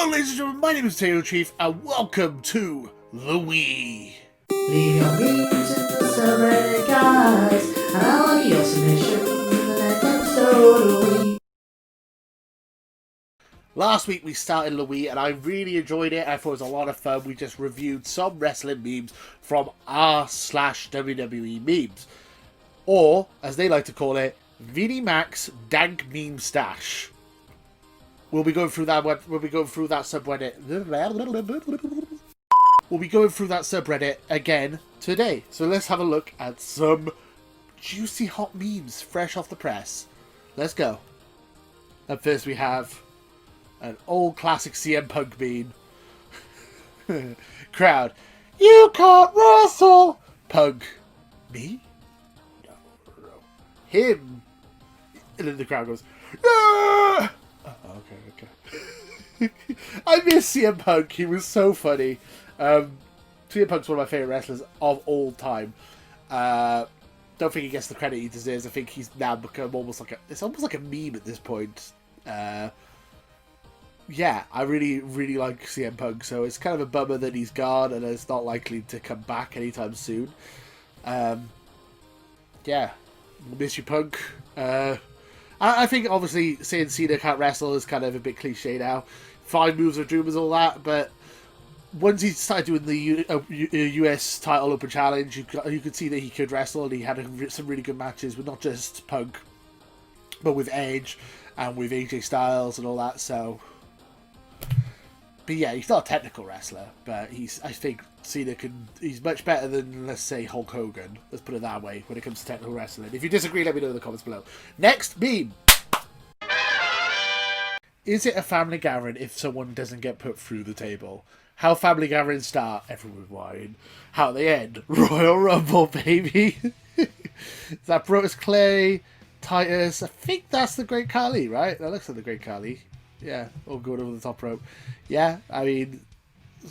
Hello ladies and gentlemen, my name is Taylor Chief and welcome to the Wii. Leave your memes in the subreddit, guys, and I'll give your submission in the next episode of Wii. Last week we started the Wii and I really enjoyed it. I thought it was a lot of fun. We just reviewed some wrestling memes from r/WWE memes. Or, as they like to call it, Vinnie Mac's Dank Meme Stash. We'll be going through that subreddit. We'll be going through that subreddit again today. So let's have a look at some juicy hot memes fresh off the press. Let's go. Up first we have an old classic CM Punk meme. Crowd, you can't wrestle! Punk, me? No. Him. And then the crowd goes, yeah! Okay. I miss CM Punk. He was so funny. CM Punk's one of my favourite wrestlers of all time. Don't think he gets the credit he deserves. I think he's now become almost like a meme at this point. Yeah, I really like CM Punk, so it's kind of a bummer that he's gone and it's not likely to come back anytime soon. Yeah, miss you, Punk. I think obviously saying Cena can't wrestle is kind of a bit cliche now. Fine moves of doom and all that, but once he started doing the US title open challenge, you could see that he could wrestle, and he had some really good matches with not just Punk, but with Edge and with AJ Styles and all that. So, but yeah, he's not a technical wrestler, but I think Cena he's much better than, let's say, Hulk Hogan. Let's put it that way when it comes to technical wrestling. If you disagree, let me know in the comments below. Next meme. Is it a family gathering if someone doesn't get put through the table? How family gatherings start, everyone whine. How they end, Royal Rumble, baby. Is that Brodus Clay, Titus? I think that's the Great Khali, right? That looks like the Great Khali. Yeah, all going over the top rope. Yeah, I mean,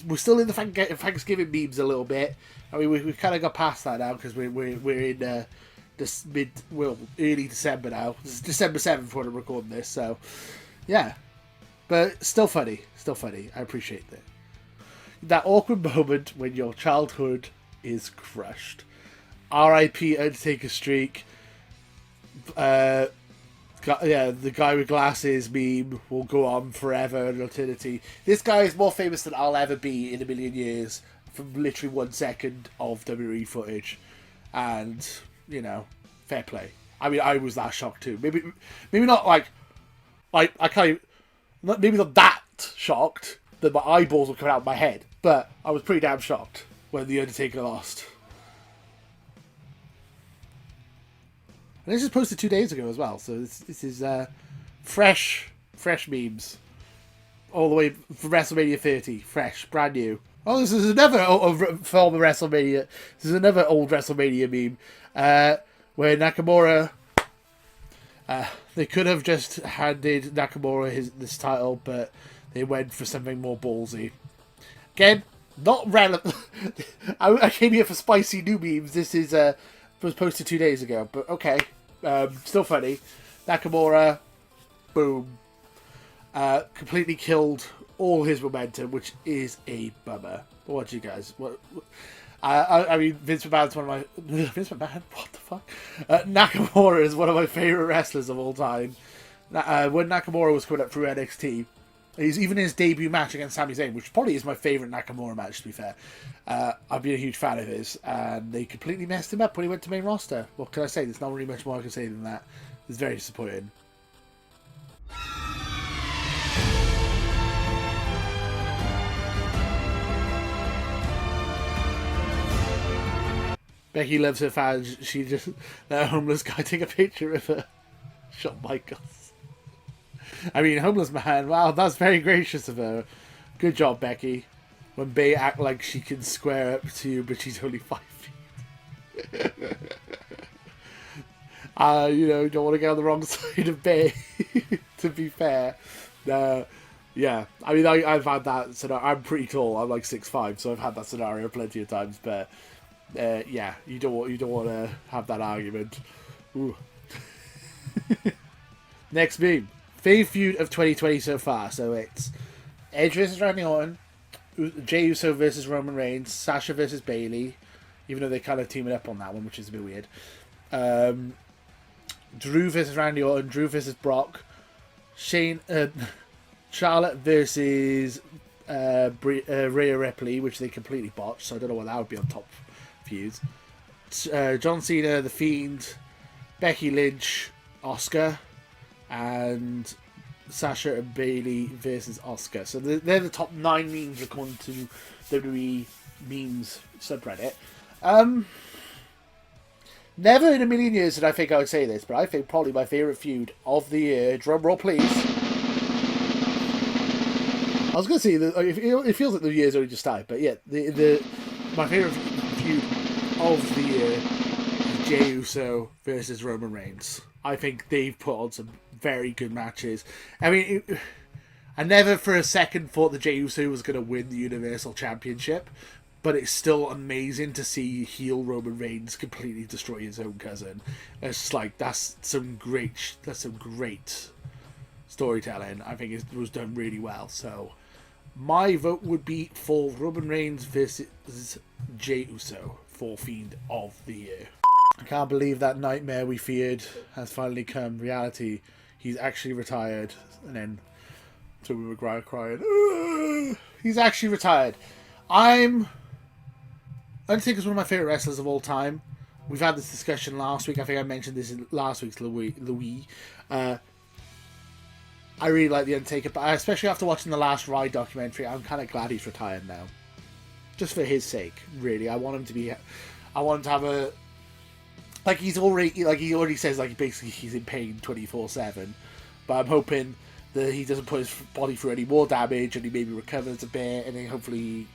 we're still in the Thanksgiving memes a little bit. I mean, we've kind of got past that now because we're in this early December now. It's December 7th when I'm recording this, so yeah. But still funny. I appreciate it. That awkward moment when your childhood is crushed. R.I.P. Undertaker streak. The guy with glasses meme will go on forever and eternity. This guy is more famous than I'll ever be in a million years from literally 1 second of WWE footage. And, you know, fair play. I mean, I was that shocked too. Maybe not like I can't. Maybe not that shocked that my eyeballs were coming out of my head, but I was pretty damn shocked when The Undertaker lost. And this was posted 2 days ago as well, so this is fresh memes. All the way from WrestleMania 30. Fresh, brand new. Oh, this is another form of WrestleMania. This is another old WrestleMania meme. Where Nakamura... they could have just handed Nakamura this title, but they went for something more ballsy. Again, not relevant. I came here for spicy new memes. This is was posted 2 days ago, but okay. Still funny. Nakamura, boom. Completely killed all his momentum, which is a bummer. What do you guys? I mean, Vince McMahon's one of my... Vince McMahon? What the fuck? Nakamura is one of my favourite wrestlers of all time. When Nakamura was coming up through NXT, he's even in his debut match against Sami Zayn, which probably is my favourite Nakamura match, to be fair. I've been a huge fan of his, and they completely messed him up when he went to main roster. What can I say? There's not really much more I can say than that. It's very disappointing. Becky loves her fans. She just let a homeless guy take a picture of her. Shawn Michaels. I mean, homeless man. Wow, that's very gracious of her. Good job, Becky. When Bay act like she can square up to you, but she's only 5 feet. You know, don't want to get on the wrong side of Bay. To be fair, yeah. I mean, I've had that scenario. I'm pretty tall. I'm like 6'5", so I've had that scenario plenty of times, but. Yeah, you don't want to have that argument. Ooh. Next meme. Fave Feud of 2020 so far. So it's Edge versus Randy Orton, Jey Uso versus Roman Reigns, Sasha versus Bayley, even though they're kind of teaming up on that one, which is a bit weird. Drew versus Randy Orton, Drew versus Brock, Charlotte versus Rhea Ripley, which they completely botched, so I don't know what that would be on top feuds. John Cena, The Fiend, Becky Lynch, Asuka, and Sasha and Bayley versus Asuka. So they're the top 9 memes according to WWE Memes subreddit. Never in a million years did I think I would say this, but I think probably my favourite feud of the year, drum roll please. I was going to say, it feels like the year's already just started, but yeah, my favourite feud of the year is Jey Uso versus Roman Reigns. I think they've put on some very good matches. I mean, I never for a second thought that Jey Uso was going to win the Universal Championship, but it's still amazing to see heel Roman Reigns completely destroy his own cousin. It's just like, that's some great storytelling. I think it was done really well. So my vote would be for Roman Reigns versus Jey Uso for Fiend of the Year. I can't believe that nightmare we feared has finally come reality. He's actually retired. And then Tobey Maguire crying. He's actually retired. Undertaker's one of my favourite wrestlers of all time. We've had this discussion last week. I think I mentioned this in last week's LWIWWE. I really like The Undertaker, but especially after watching the last Ride documentary, I'm kind of glad he's retired now. Just for his sake, really. I want him to have a... Like, he already says, like, basically he's in pain 24/7. But I'm hoping that he doesn't put his body through any more damage and he maybe recovers a bit and then hopefully...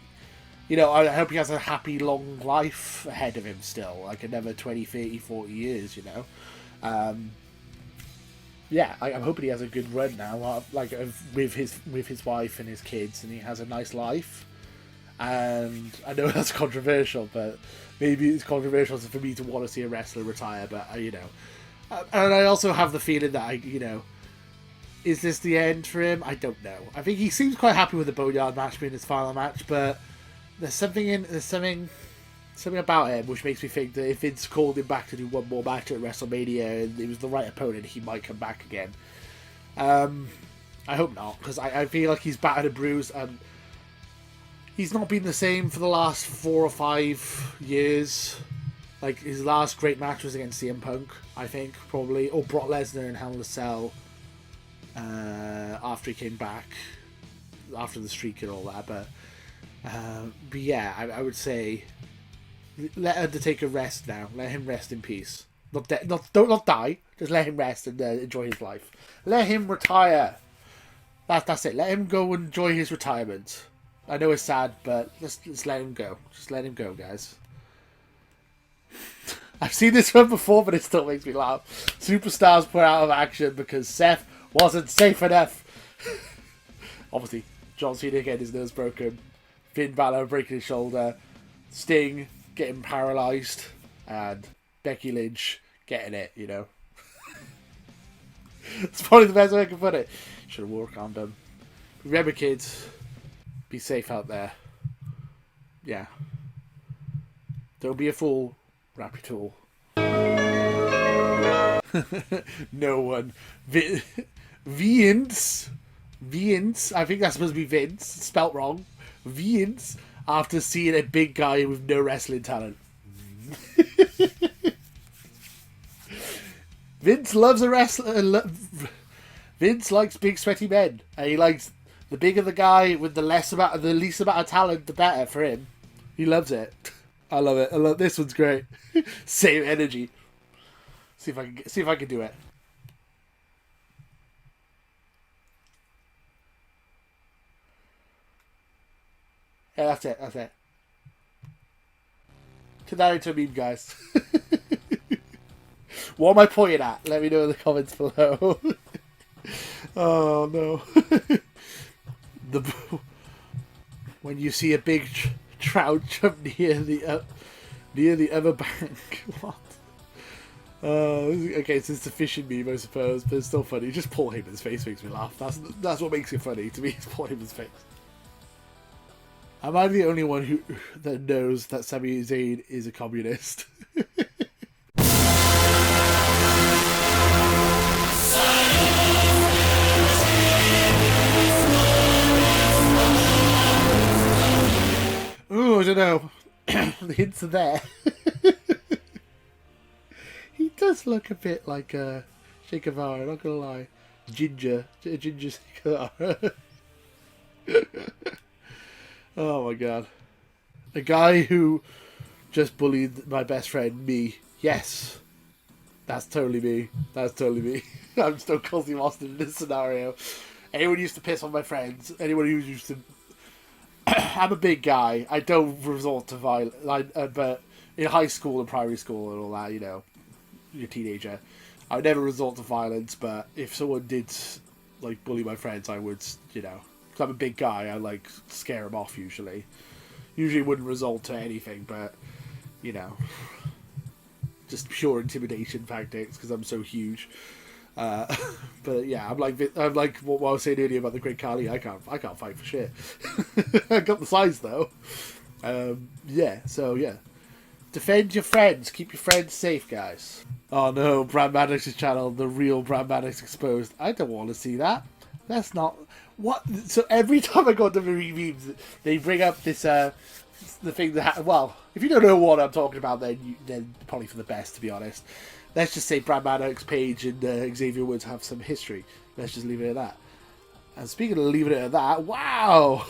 I hope he has a happy, long life ahead of him still. Like, another 20, 30, 40 years, Yeah, I'm hoping he has a good run now, with his wife and his kids, and he has a nice life. And I know that's controversial, but maybe it's controversial for me to want to see a wrestler retire, but, and I also have the feeling that, is this the end for him? I don't know. I think he seems quite happy with the Boneyard match being his final match, but there's something about him which makes me think that if Vince called him back to do one more match at WrestleMania and it was the right opponent, he might come back again. I hope not, because I feel like he's battered and bruised, and he's not been the same for the last 4 or 5 years. Like, his last great match was against CM Punk, I think, probably, or Brock Lesnar in Hell in a Cell after he came back, after the streak and all that. But yeah, I would say let Undertaker rest now. Let him rest in peace. Not die. Just let him rest and enjoy his life. Let him retire. That's it. Let him go and enjoy his retirement. I know it's sad, but let's let him go. Just let him go, guys. I've seen this one before, but it still makes me laugh. Superstars put out of action because Seth wasn't safe enough. Obviously, John Cena getting his nose broken. Finn Balor breaking his shoulder. Sting getting paralysed. And Becky Lynch getting it, It's probably the best way I can put it. Should have wore a condom. Remember, kids, be safe out there. Yeah. Don't be a fool. Wrap your tool. No one. Vince. I think that's supposed to be Vince. Spelt wrong. Vince. After seeing a big guy with no wrestling talent. Vince loves a wrestler. Vince likes big sweaty men. And he likes the bigger the guy with the least amount of talent, the better for him. He loves it. I love it. This one's great. Same energy. See if I can do it. Yeah, that's it. Turn that into a meme, guys. What am I pointing at? Let me know in the comments below. Oh no. When you see a big trout jump near the other bank. What? Okay, so it's a fishing meme, I suppose, but it's still funny. Just Paul Heyman's face makes me laugh. That's what makes it funny to me. Is Paul Heyman's face. Am I the only one who that knows that Sami Zayn is a communist? Oh, I don't know. The hints are there. He does look a bit like a Che Guevara, not gonna lie. Ginger Che Guevara. Oh my god. A guy who just bullied my best friend, me. Yes. That's totally me. That's totally me. I'm Stone Cold Steve Austin in this scenario. Anyone who used to piss on my friends, anyone who used to... I'm a big guy. I don't resort to violence. But in high school and primary school and all that, you know, you're a teenager, I would never resort to violence, but if someone did, like, bully my friends, I would, you know... Because I'm a big guy, I, like, scare them off, usually. Usually it wouldn't result to anything, but, you know... Just pure intimidation tactics, because I'm so huge. But yeah, I'm like what I was saying earlier about the Great Khali. I can't fight for shit. I got the size though. Yeah, so yeah, defend your friends, keep your friends safe, guys. Oh no, Brad Maddox's channel, the real Brad Maddox exposed. I don't want to see that. That's not what. So every time I go to WWEMemes, they bring up this the thing that well, if you don't know what I'm talking about, then probably for the best, to be honest. Let's just say Brad Maddox, Paige, and Xavier Woods have some history. Let's just leave it at that. And speaking of leaving it at that, wow!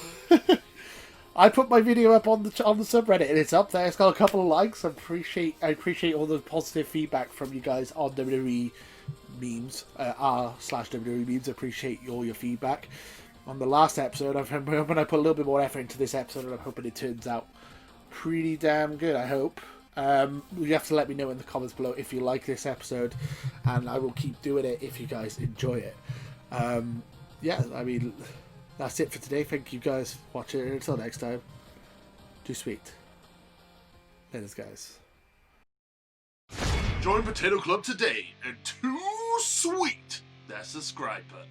I put my video up on the subreddit, and it's up there. It's got a couple of likes. I appreciate all the positive feedback from you guys on WWE memes, r/WWE memes. I appreciate all your feedback. On the last episode, I'm hoping I put a little bit more effort into this episode, and I'm hoping it turns out pretty damn good, I hope. You have to let me know in the comments below if you like this episode, and I will keep doing it if you guys enjoy it. Yeah, I mean, that's it for today. Thank you guys for watching, and until next time, too sweet. Later, guys. Join Potato Club today, and too sweet that subscribe button.